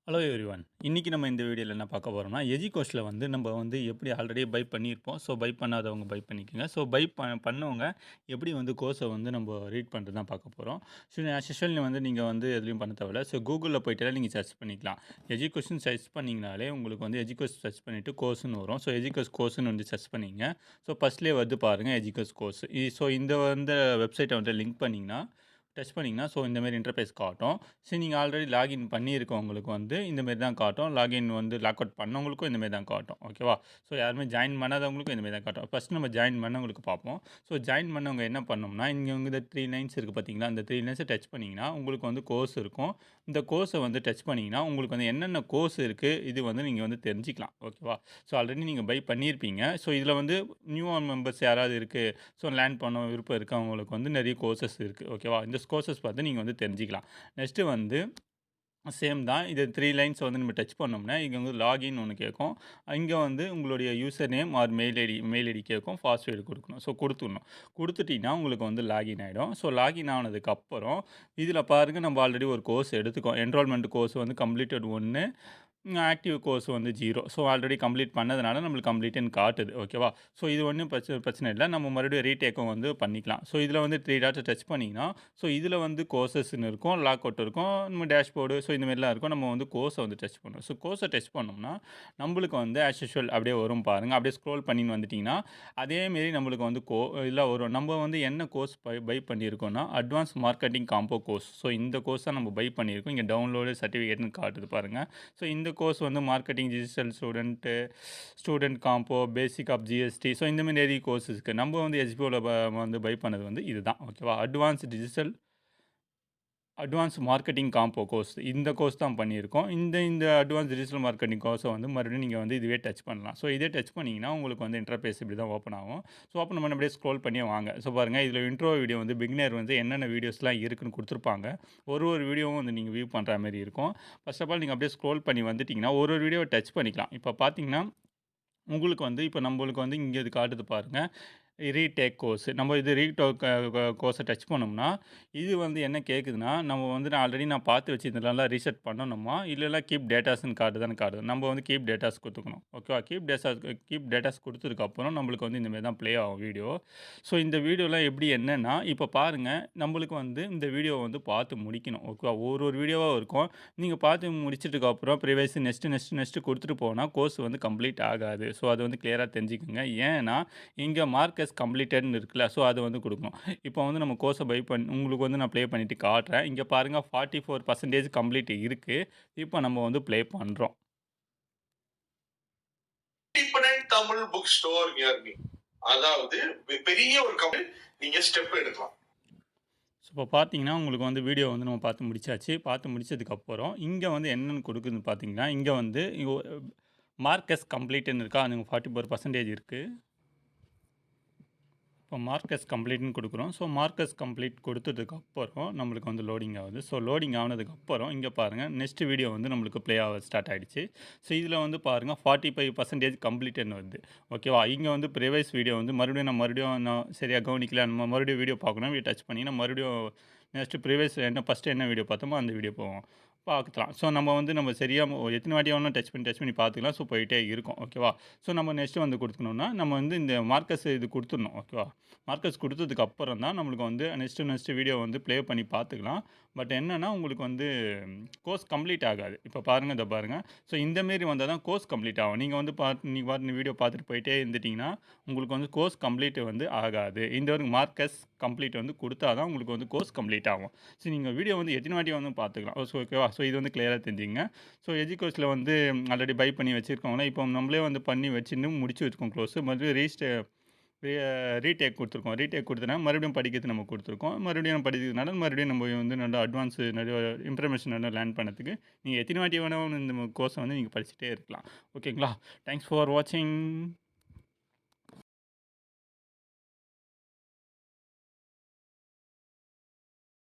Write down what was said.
Hello everyone. இன்னைக்கு நம்ம இந்த வீடியோல என்ன பார்க்க போறோம்னா, எஜிகோஸ்ட்ல வந்து நம்ம வந்து எப்படி ஆல்ரெடி பை பண்ணியிருப்போம். ஸோ பை பண்ணாதவங்க பை பண்ணிக்கங்க. ஸோ பை பண்ணவங்க எப்படி வந்து கோர்ஸை வந்து நம்ம ரீட் பண்ணுறது தான் பார்க்க போறோம். ஸோ ஆஸ் யூசுவல் வந்து நீங்க வந்து எதுலயும் பண்ண தேவையில்ல. ஸோ கூகுள்ல போயிட்டு நீங்க சர்ச் பண்ணிக்கலாம். எஜிகோஸ்ன்னு சர்ச் பண்ணீங்கனாலே உங்களுக்கு வந்து எஜிகோஸ் சர்ச் பண்ணிட்டு கோர்ஸ்ன்னு வரும். ஸோ எஜிகோஸ் கோர்ஸ்ன்னு வந்து சர்ச் பண்ணீங்க. ஸோ ஃபர்ஸ்ட்லேயே வருது பாருங்க எஜிகோஸ் கோர்ஸ். ஸோ இந்த வந்து வெப்சைட்டை வந்து லிங்க் பண்ணீங்கன்னா டச் பண்ணிங்கன்னா ஸோ இந்தமாரி இன்டர்ஃபேஸ் காட்டும். சரி, நீங்கள் ஆல்ரெடி லாகின் பண்ணியிருக்கவங்களுக்கு வந்து இந்தமாரி தான் காட்டும். லாகின் வந்து லாக் அவுட் பண்ணவங்களுக்கும் இந்தமாரி தான் காட்டும். ஓகேவா? ஸோ யாருமே ஜாயின் பண்ணாதவங்களுக்கும் இந்தமாரி தான் காட்டும். ஃபஸ்ட்டு நம்ம ஜாயின் பண்ணவங்களுக்கு பார்ப்போம். ஸோ ஜாயின் பண்ணவங்க என்ன பண்ணணும்னா, இங்கே வந்து இந்த 3 லைன்ஸ் இருக்குது பார்த்தீங்களா? அந்த 3 லைன்ஸை டச் பண்ணிங்கன்னா உங்களுக்கு வந்து கோர்ஸ் இருக்கும். இந்த கோர்ஸை வந்து டச் பண்ணிங்கன்னா உங்களுக்கு வந்து என்னென்ன கோர்ஸ் இருக்குது இது வந்து நீங்கள் வந்து தெரிஞ்சுக்கலாம். ஓகேவா? ஸோ ஆல்ரெடி நீங்கள் பை பண்ணியிருப்பீங்க. ஸோ இதில் வந்து நியூ மெம்பர்ஸ் யாராவது இருக்குது, ஸோ லேர்ன் பண்ண விருப்பம் இருக்கவங்களுக்கு வந்து நிறைய கோர்சஸ் இருக்குது. ஓகேவா? இந்த கோர்சஸ் பார்த்து நீங்கள் வந்து தெரிஞ்சுக்கலாம். நெக்ஸ்ட்டு வந்து சேம் தான். இது 3 லைன்ஸ் வந்து நம்ம டச் பண்ணோம்னா, இங்க வந்து லாகின் ஒண்ணு கேட்கும். இங்க வந்து உங்களுடைய user name or mail ID கேட்கும். பாஸ்வேர்டு குடுக்கணும். ஸோ குடுத்துடணும். குடுத்துட்டீங்கன்னா, உங்களுக்கு வந்து லாகின் ஆயிடும். ஸோ லாகின் ஆனதுக்கப்புறம், இதில பாருங்க நம்ம ஆல்ரெடி ஒரு கோர்ஸ் எடுத்துக்கோம். என்ரோல்மென்ட் கோர்ஸ் வந்து கம்ப்ளீட்டட் 1, ஆக்டிவ் கோர்ஸ் வந்து 0. ஸோ ஆல்ரெடி கம்ப்ளீட் பண்ணதுனால நம்மளுக்கு கம்ப்ளீட்ன்னு காட்டுது. ஓகேவா? ஸோ இது ஒண்ணும் பிரச்சனை இல்ல. நம்ம மறுபடியும் ரீடேக்கும் வந்து பண்ணிக்கலாம். ஸோ இதில வந்து 3 டாட்ஸ டச் பண்ணீங்கன்னா, ஸோ இதில வந்து கோர்சஸ்ன்னு இருக்கும், லாக் அவுட் இருக்கும், நம்ம டேஷ்போர்டு ஸோ இந்த மாரிலாம் இருக்கும். நம்ம வந்து கோர்ஸை வந்து டச் பண்ணணும். ஸோ கோர்ஸை டச் பண்ணோம்னா, நம்மளுக்கு வந்து ஆஸ் யூசுவல் அப்படியே வரும் பாருங்க. அப்படியே ஸ்க்ரோல் பண்ணின்னு வந்துட்டீங்கன்னா, அதேமாரி நம்மளுக்கு வந்து இதெல்லாம் வரும். நம்ம வந்து என்ன கோர்ஸ் பை பண்ணியிருக்கோம்னா, advance marketing combo course. So இந்த கோர்ஸ் தான் நம்ம பை பண்ணியிருக்கோம். இங்க டவுன்லோடு சர்டிஃபிகேட்ன்னு காட்டுது பாருங்க. ஸோ இந்த கோர்ஸ் வந்து marketing digital student combo, basic of GST so இந்த மாதிரி நிறைய கோர்ஸ் இருக்குது. நம்ம வந்து எஸ்பிஓவில் வந்து பை பண்ணது வந்து இதுதான். ஓகேவா? Advance marketing combo course. இந்த கோர்ஸ் தான் பண்ணியிருக்கோம். இந்த அட்வான்ஸ் டிஜிட்டல் மார்க்கெட்டிங் கோர்ஸை வந்து மறுபடியும் நீங்கள் வந்து இதுவே டச் பண்ணலாம். ஸோ இதே டச் பண்ணிங்கன்னா உங்களுக்கு வந்து இன்டர்ஃபேஸ் இப்படி தான் ஓப்பன் ஆகும். ஸோ ஓப்பன் பண்ண அப்படியே ஸ்க்ரோல் பண்ணி வாங்க. ஸோ பாருங்கள் இதில் இன்ட்ரோ வீடியோ வந்து பிகினர் வந்து என்னென்ன வீடியோஸ்லாம் இருக்குன்னு கொடுத்துருப்பாங்க. ஒரு வீடியோவும் வந்து நீங்கள் வியூ பண்ணுற மாதிரி இருக்கும். ஃபர்ஸ்ட் ஆஃப் ஆல் நீங்கள் அப்படியே ஸ்க்ரோல் பண்ணி வந்துட்டிங்கன்னா ஒரு வீடியோவை டச் பண்ணிக்கலாம். இப்போ பார்த்தீங்கன்னா உங்களுக்கு வந்து இப்போ நம்மளுக்கு வந்து இங்கே இது காட்டுது பாருங்கள். Retake course. நம்ம இது ரீடேக் கோர்ஸை டச் பண்ணோம்னா, இது வந்து என்ன கேட்குதுன்னா, நம்ம வந்து நான் பார்த்து வச்சிருந்ததெல்லாம் ரீசெட் பண்ணணுமா? இல்லைனா கீப் டேட்டாஸ்ன்னு காட்டுதான்னு காட்டுது. நம்ம வந்து கீப் டேட்டாஸ் குடுத்துக்கணும். ஓகேவா? கீப் டேட்டாஸ் குடுத்ததுக்கப்புறம் நம்மளுக்கு வந்து இந்த மாரி தான் ப்ளே ஆகும் வீடியோ. ஸோ இந்த வீடியோலாம் எப்படி என்னன்னா, இப்போ பாருங்க நம்மளுக்கு வந்து இந்த வீடியோவ வந்து பார்த்து முடிக்கணும். ஓகேவா? ஒரு வீடியோவா இருக்கும். நீங்க பார்த்து முடிச்சதுக்கப்புறம் ப்ரிவைசி நெக்ஸ்ட் குடுத்துட்டு போனா கோர்ஸ் வந்து கம்ப்ளீட் ஆகாது. ஸோ அது வந்து கிளியரா தெரிஞ்சுக்கங்க. ஏன்னா, இங்க மார்க் அஸ் கம்ப்ளீட்டட்ன்னு இருக்குல்ல. ஸோ அது வந்து குடுக்கணும். இப்போ வந்து நம்ம கோர்ஸ உங்களுக்கு வந்து நான் ப்ளே பண்ணிட்டு காட்டுறேன். இங்க பாருங்க 44% கம்ப்ளீட் இருக்கு. இப்போ நம்ம வந்து ப்ளே பண்றோம். Independent Tamil book store near me. அதாவது பெரிய ஒரு கம்பெனி நீங்க ஸ்டெப் எடுக்கலாம். ஸோ இப்போ பார்த்தீங்கன்னா, உங்களுக்கு வந்து வீடியோ வந்து நம்ம பார்த்து முடிச்சாச்சு. பார்த்து முடிச்சதுக்கப்புறம், இங்க வந்து என்னன்னு குடுக்குதுன்னு பார்த்தீங்கன்னா, இங்க வந்து மார்க் அஸ் கம்ப்ளீட்ன்னு இருக்கா? அது 44% இருக்கு. இப்போ மார்க்கஸ் கம்ப்ளீட்னு கொடுக்குறோம். ஸோ மார்க்கஸ் கம்ப்ளீட் கொடுத்ததுக்கப்புறம் நம்மளுக்கு வந்து லோடிங் ஆகுது. ஸோ லோடிங் ஆனதுக்கப்புறம் இங்கே பாருங்கள் நெக்ஸ்ட் வீடியோ வந்து நம்மளுக்கு ப்ளே ஆக ஸ்டார்ட் ஆகிடுச்சு. ஸோ இதில் வந்து பாருங்கள் 45% கம்ப்ளீட்னு வருது. ஓகேவா? இங்கே வந்து ப்ரிவைஸ் வீடியோ வந்து மறுபடியும் நான் சரியாக கவனிக்கல. நம்ம மறுபடியும் வீடியோ பார்க்கணும். டச் பண்ணி நம்ம மறுபடியும் நெக்ஸ்ட் ப்ரிவைஸ் ஃபஸ்ட்டு என்ன வீடியோ பார்த்தோமோ அந்த வீடியோ போவோம். பார்க்கலாம். ஸோ நம்ம சரியா எத்தனை வாட்டி வேணாலும் டச் பண்ணி பார்த்துக்கலாம். ஸோ போயிட்டே இருக்கும். ஓகேவா? ஸோ நம்ம நெக்ஸ்ட் வந்து கொடுக்கணும்னா, நம்ம வந்து இந்த மார்க்கஸ் இது கொடுத்துடணும். ஓகேவா? மார்க்கஸ் கொடுத்ததுக்கு அப்புறம் தான் நம்மளுக்கு வந்து நெக்ஸ்ட் வீடியோ வந்து ப்ளே பண்ணி பார்த்துக்கலாம். பட் என்னன்னா, உங்களுக்கு வந்து கோர்ஸ் கம்ப்ளீட் ஆகாது. இப்போ பாருங்க, இத பாருங்க. ஸோ இந்த மாரி வந்தா தான் கோர்ஸ் கம்ப்ளீட் ஆகும். நீங்க வந்து நீங்க பாட்டுக்கு வீடியோ பார்த்துட்டு போயிட்டே இருந்துட்டீங்கன்னா, உங்களுக்கு வந்து கோர்ஸ் கம்ப்ளீட் வந்து ஆகாது. இந்த ஒரு மார்க்கஸ் கம்ப்ளீட் வந்து குடுத்தா தான் உங்களுக்கு வந்து கோர்ஸ் கம்ப்ளீட் ஆகும். ஸோ நீங்க வீடியோ வந்து எத்தனை வாட்டி வந்து பார்த்துக்கலாம். ஸோ ஓகேவா? ஸோ இது வந்து கிளியரா தெரிஞ்சுக்கங்க. ஸோ எஜிகோஸ்ல வந்து ஆல்ரெடி பை பண்ணி வச்சிருக்கவங்கலாம், இப்போ நம்மளே வந்து பண்ணி வச்சுன்னு முடிச்சு வச்சுருக்கோம் கோர்ஸ். மறுபடியும் ரீடேக் குடுத்துருக்கோம். ரீடேக் குடுத்தனா மறுபடியும் படிக்கிறதுக்கு நம்ம குடுத்துருக்கோம். மறுபடியும் படிக்கிறதுனால மறுபடியும் நம்ம வந்து நல்லா அட்வான்ஸ் நிறைய இன்ஃபர்மேஷன் நல்லா லேர்ன் பண்ணதுக்கு, நீங்க எத்தனை வாட்டி வேணாலும் இந்த கோர்ஸ வந்து நீங்க படிச்சுட்டே இருக்கலாம். ஓகேங்களா? தேங்க்ஸ் ஃபார் வாட்சிங்.